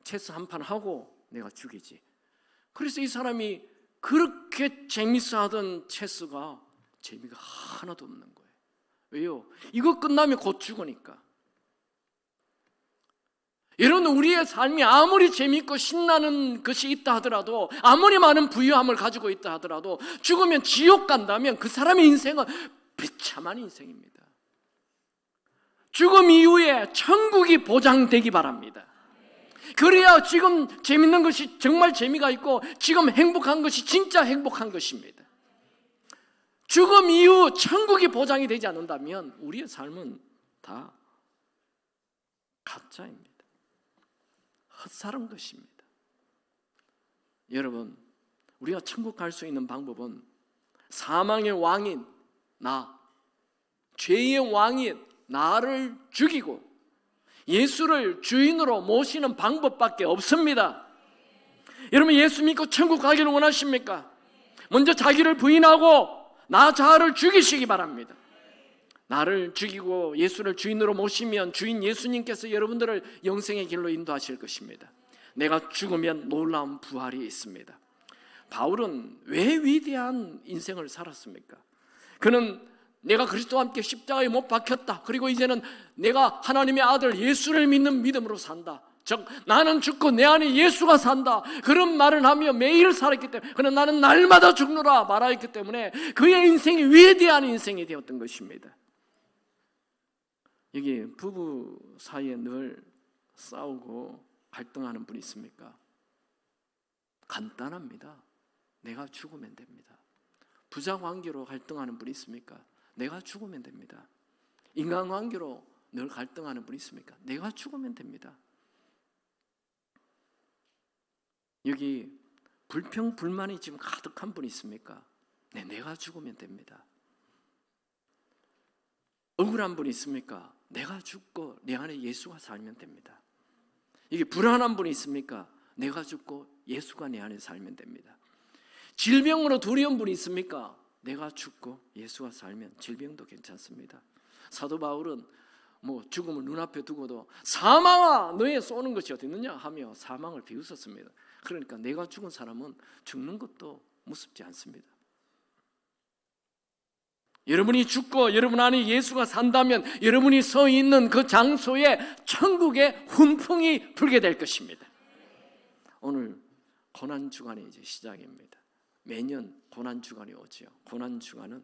Speaker 1: 체스 한 판 하고 내가 죽이지. 그래서 이 사람이 그렇게 재밌어 하던 체스가 재미가 하나도 없는 거예요. 왜요? 이거 끝나면 곧 죽으니까. 여러분, 우리의 삶이 아무리 재밌고 신나는 것이 있다 하더라도, 아무리 많은 부유함을 가지고 있다 하더라도 죽으면 지옥 간다면 그 사람의 인생은 비참한 인생입니다. 죽음 이후에 천국이 보장되기 바랍니다. 그래야 지금 재밌는 것이 정말 재미가 있고 지금 행복한 것이 진짜 행복한 것입니다. 죽음 이후 천국이 보장이 되지 않는다면 우리의 삶은 다 가짜입니다. 헛살은 것입니다. 여러분, 우리가 천국 갈 수 있는 방법은 사망의 왕인 나, 죄의 왕인 나를 죽이고 예수를 주인으로 모시는 방법밖에 없습니다. 여러분, 예수 믿고 천국 가기를 원하십니까? 먼저 자기를 부인하고 나 자아를 죽이시기 바랍니다. 나를 죽이고 예수를 주인으로 모시면 주인 예수님께서 여러분들을 영생의 길로 인도하실 것입니다. 내가 죽으면 놀라운 부활이 있습니다. 바울은 왜 위대한 인생을 살았습니까? 그는 내가 그리스도와 함께 십자가에 못 박혔다. 그리고 이제는 내가 하나님의 아들 예수를 믿는 믿음으로 산다. 즉 나는 죽고 내 안에 예수가 산다. 그런 말을 하며 매일 살았기 때문에, 그는 나는 날마다 죽노라 말하였기 때문에 그의 인생이 위대한 인생이 되었던 것입니다. 여기 부부 사이에 늘 싸우고 갈등하는 분이 있습니까? 간단합니다. 내가 죽으면 됩니다. 부자 관계로 갈등하는 분이 있습니까? 내가 죽으면 됩니다. 인간관계로 늘 갈등하는 분이 있습니까? 내가 죽으면 됩니다. 여기 불평, 불만이 지금 가득한 분이 있습니까? 네, 내가 죽으면 됩니다. 억울한 분이 있습니까? 내가 죽고 내 안에 예수가 살면 됩니다. 이게 불안한 분이 있습니까? 내가 죽고 예수가 내 안에 살면 됩니다. 질병으로 두려운 분이 있습니까? 내가 죽고 예수가 살면 질병도 괜찮습니다. 사도 바울은 죽음을 눈앞에 두고도 사망아 너의 쏘는 것이 어디 있느냐 하며 사망을 비웃었습니다. 그러니까 내가 죽은 사람은 죽는 것도 무섭지 않습니다. 여러분이 죽고 여러분 안에 예수가 산다면 여러분이 서 있는 그 장소에 천국의 훈풍이 불게 될 것입니다. 오늘 고난주간이 이제 시작입니다. 매년 고난주간이 오죠. 고난주간은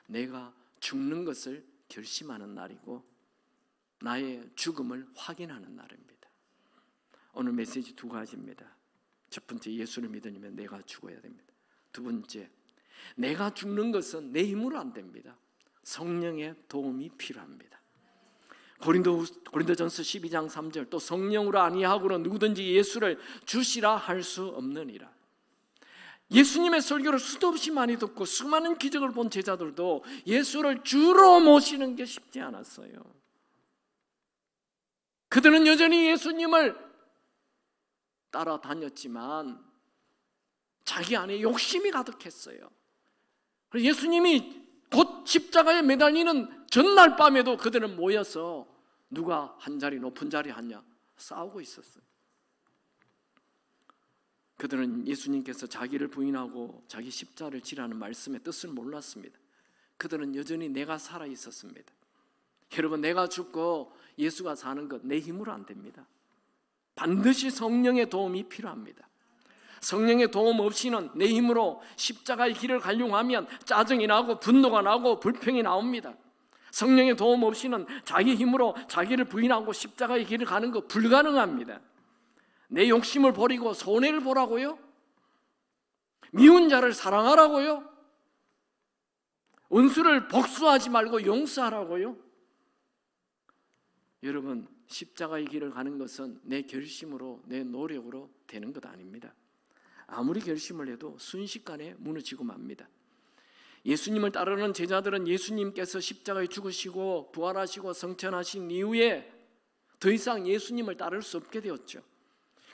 Speaker 1: 내가 죽는 것을 결심하는 날이고 나의 죽음을 확인하는 날입니다. 오늘 메시지 두 가지입니다. 첫 번째, 예수를 믿으면 내가 죽어야 됩니다. 두 번째, 내가 죽는 것은 내 힘으로 안 됩니다. 성령의 도움이 필요합니다. 고린도전서 12장 3절, 또 성령으로 아니하고는 누구든지 예수를 주시라 할 수 없느니라. 예수님의 설교를 수도 없이 많이 듣고 수많은 기적을 본 제자들도 예수를 주로 모시는 게 쉽지 않았어요. 그들은 여전히 예수님을 따라다녔지만 자기 안에 욕심이 가득했어요. 예수님이 곧 십자가에 매달리는 전날 밤에도 그들은 모여서 누가 한 자리 높은 자리 하냐 싸우고 있었어요. 그들은 예수님께서 자기를 부인하고 자기 십자가를 지라는 말씀의 뜻을 몰랐습니다. 그들은 여전히 내가 살아 있었습니다. 여러분, 내가 죽고 예수가 사는 것 내 힘으로 안 됩니다. 반드시 성령의 도움이 필요합니다. 성령의 도움 없이는 내 힘으로 십자가의 길을 가려고 하면 짜증이 나고 분노가 나고 불평이 나옵니다. 성령의 도움 없이는 자기 힘으로 자기를 부인하고 십자가의 길을 가는 거 불가능합니다. 내 욕심을 버리고 손해를 보라고요? 미운 자를 사랑하라고요? 원수를 복수하지 말고 용서하라고요? 여러분, 십자가의 길을 가는 것은 내 결심으로 내 노력으로 되는 것 아닙니다. 아무리 결심을 해도 순식간에 무너지고 맙니다. 예수님을 따르는 제자들은 예수님께서 십자가에 죽으시고 부활하시고 성천하신 이후에 더 이상 예수님을 따를 수 없게 되었죠.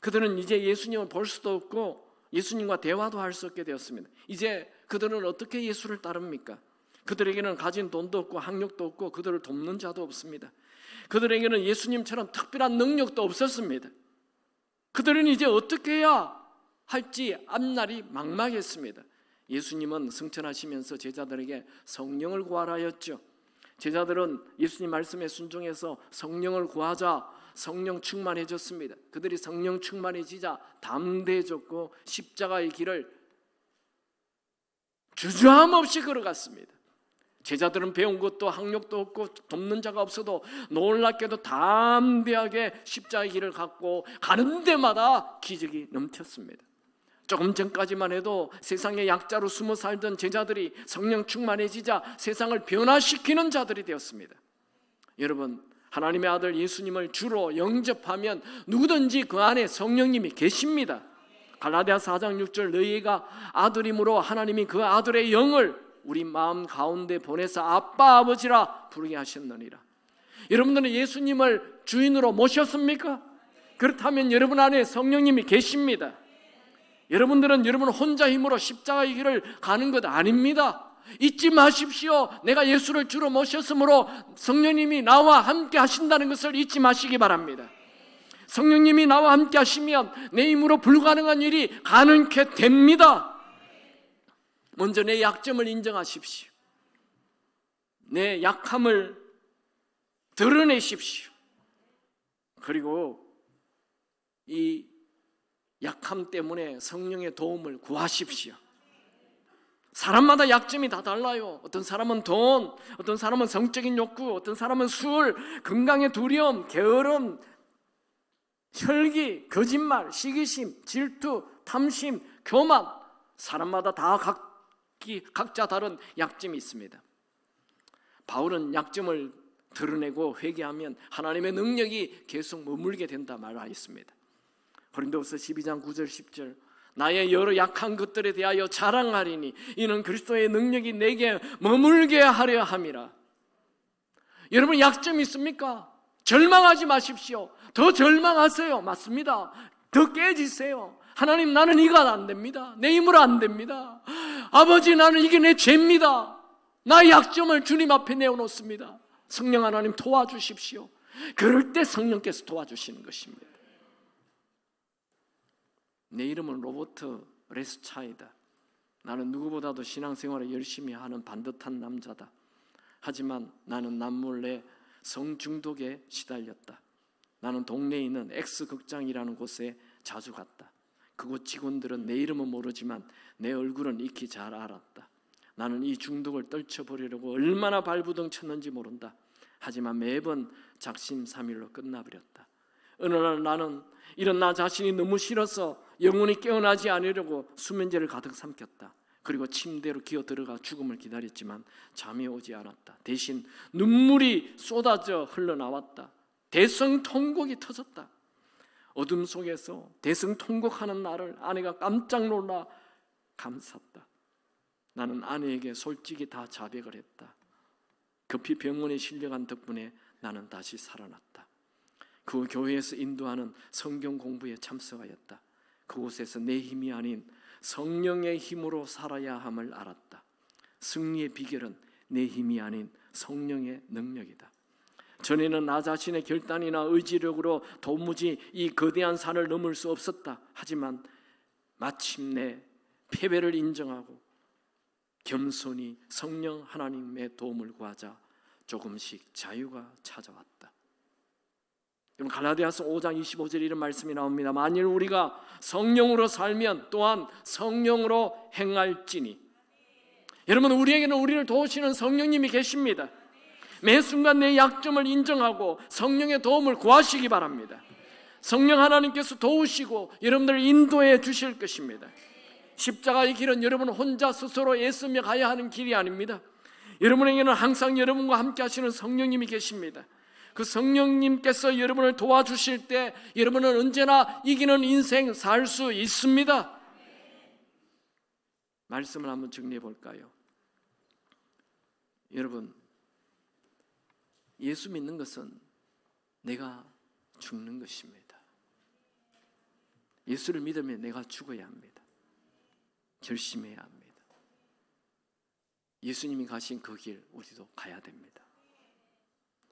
Speaker 1: 그들은 이제 예수님을 볼 수도 없고 예수님과 대화도 할 수 없게 되었습니다. 이제 그들은 어떻게 예수를 따릅니까? 그들에게는 가진 돈도 없고 학력도 없고 그들을 돕는 자도 없습니다. 그들에게는 예수님처럼 특별한 능력도 없었습니다. 그들은 이제 어떻게 해야 할지 앞날이 막막했습니다. 예수님은 승천하시면서 제자들에게 성령을 구하라였죠. 제자들은 예수님 말씀에 순종해서 성령을 구하자 성령 충만해졌습니다. 그들이 성령 충만해지자 담대해졌고 십자가의 길을 주저함 없이 걸어갔습니다. 제자들은 배운 것도 학력도 없고 돕는 자가 없어도 놀랍게도 담대하게 십자가의 길을 갔고 가는 데마다 기적이 넘쳤습니다. 조금 전까지만 해도 세상의 약자로 숨어 살던 제자들이 성령 충만해지자 세상을 변화시키는 자들이 되었습니다. 여러분, 하나님의 아들 예수님을 주로 영접하면 누구든지 그 안에 성령님이 계십니다. 갈라디아서 4장 6절 너희가 아들이므로 하나님이 그 아들의 영을 우리 마음 가운데 보내서 아빠 아버지라 부르게 하셨느니라. 여러분들은 예수님을 주인으로 모셨습니까? 그렇다면 여러분 안에 성령님이 계십니다. 여러분들은 여러분 혼자 힘으로 십자가의 길을 가는 것 아닙니다. 잊지 마십시오. 내가 예수를 주로 모셨으므로 성령님이 나와 함께 하신다는 것을 잊지 마시기 바랍니다. 성령님이 나와 함께 하시면 내 힘으로 불가능한 일이 가능케 됩니다. 먼저 내 약점을 인정하십시오. 내 약함을 드러내십시오. 그리고 이 약함 때문에 성령의 도움을 구하십시오. 사람마다 약점이 다 달라요. 어떤 사람은 돈, 어떤 사람은 성적인 욕구, 어떤 사람은 술, 건강의 두려움, 게으름, 혈기, 거짓말, 시기심, 질투, 탐심, 교만. 사람마다 다 각자 다른 약점이 있습니다. 바울은 약점을 드러내고 회개하면 하나님의 능력이 계속 머물게 된다 말하였습니다. 고린도후서 12장 9절 10절 나의 여러 약한 것들에 대하여 자랑하리니 이는 그리스도의 능력이 내게 머물게 하려 함이라. 여러분 약점이 있습니까? 절망하지 마십시오. 더 절망하세요. 맞습니다. 더 깨지세요. 하나님 나는 이가 안 됩니다. 내 힘으로 안 됩니다. 아버지 나는 이게 내 죄입니다. 나의 약점을 주님 앞에 내어놓습니다. 성령 하나님 도와주십시오. 그럴 때 성령께서 도와주시는 것입니다. 내 이름은 로버트 레스차이다. 나는 누구보다도 신앙생활을 열심히 하는 반듯한 남자다. 하지만 나는 남몰래 성중독에 시달렸다. 나는 동네에 있는 X극장이라는 곳에 자주 갔다. 그곳 직원들은 내 이름은 모르지만 내 얼굴은 익히 잘 알았다. 나는 이 중독을 떨쳐버리려고 얼마나 발부둥 쳤는지 모른다. 하지만 매번 작심삼일로 끝나버렸다. 어느 날 나는 이런 나 자신이 너무 싫어서 영원히 깨어나지 않으려고 수면제를 가득 삼켰다. 그리고 침대로 기어 들어가 죽음을 기다렸지만 잠이 오지 않았다. 대신 눈물이 쏟아져 흘러나왔다. 대성통곡이 터졌다. 어둠 속에서 대성통곡하는 나를 아내가 깜짝 놀라 감쌌다. 나는 아내에게 솔직히 다 자백을 했다. 급히 병원에 실려간 덕분에 나는 다시 살아났다. 그 교회에서 인도하는 성경 공부에 참석하였다. 그곳에서 내 힘이 아닌 성령의 힘으로 살아야 함을 알았다. 승리의 비결은 내 힘이 아닌 성령의 능력이다. 전에는 나 자신의 결단이나 의지력으로 도무지 이 거대한 산을 넘을 수 없었다. 하지만 마침내 패배를 인정하고 겸손히 성령 하나님의 도움을 구하자 조금씩 자유가 찾아왔다. 여러분 갈라디아서 5장 25절에 이런 말씀이 나옵니다. 만일 우리가 성령으로 살면 또한 성령으로 행할지니. 여러분 우리에게는 우리를 도우시는 성령님이 계십니다. 매 순간 내 약점을 인정하고 성령의 도움을 구하시기 바랍니다. 성령 하나님께서 도우시고 여러분들을 인도해 주실 것입니다. 십자가의 길은 여러분 혼자 스스로 애쓰며 가야 하는 길이 아닙니다. 여러분에게는 항상 여러분과 함께 하시는 성령님이 계십니다. 그 성령님께서 여러분을 도와주실 때 여러분은 언제나 이기는 인생 살 수 있습니다. 말씀을 한번 정리해 볼까요? 여러분, 예수 믿는 것은 내가 죽는 것입니다. 예수를 믿으면 내가 죽어야 합니다. 결심해야 합니다. 예수님이 가신 그 길 우리도 가야 됩니다.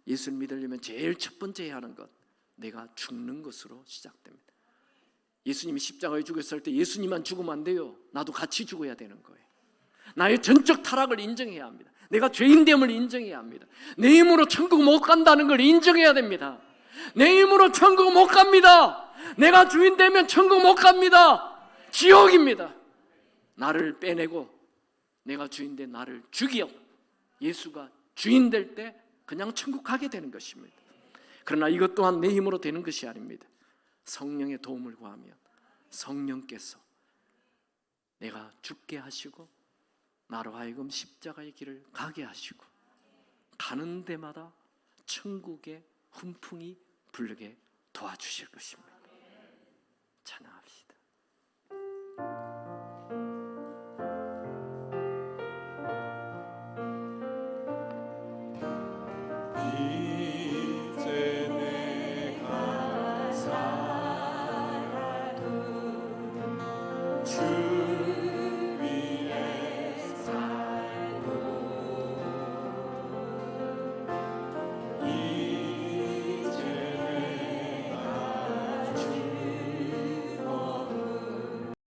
Speaker 1: 예수를 믿으려면 제일 첫 번째 해야 하는 것, 내가 죽는 것으로 시작됩니다. 예수님이 십자가에 죽었을 때 예수님만 죽으면 안 돼요. 나도 같이 죽어야 되는 거예요. 나의 전적 타락을 인정해야 합니다. 내가 죄인됨을 인정해야 합니다. 내 힘으로 천국 못 간다는 걸 인정해야 됩니다. 내 힘으로 천국 못 갑니다. 내가 주인 되면 천국 못 갑니다. 지옥입니다. 나를 빼내고 내가 주인 된 나를 죽여 예수가 주인 될 때 그냥 천국 가게 되는 것입니다. 그러나 이것 또한 내 힘으로 되는 것이 아닙니다. 성령의 도움을 구하면 성령께서 내가 죽게 하시고 나로 하여금 십자가의 길을 가게 하시고 가는 데마다 천국의 훈풍이 불게 도와주실 것입니다. 찬양합시다.
Speaker 2: 이제 내가 살아도 주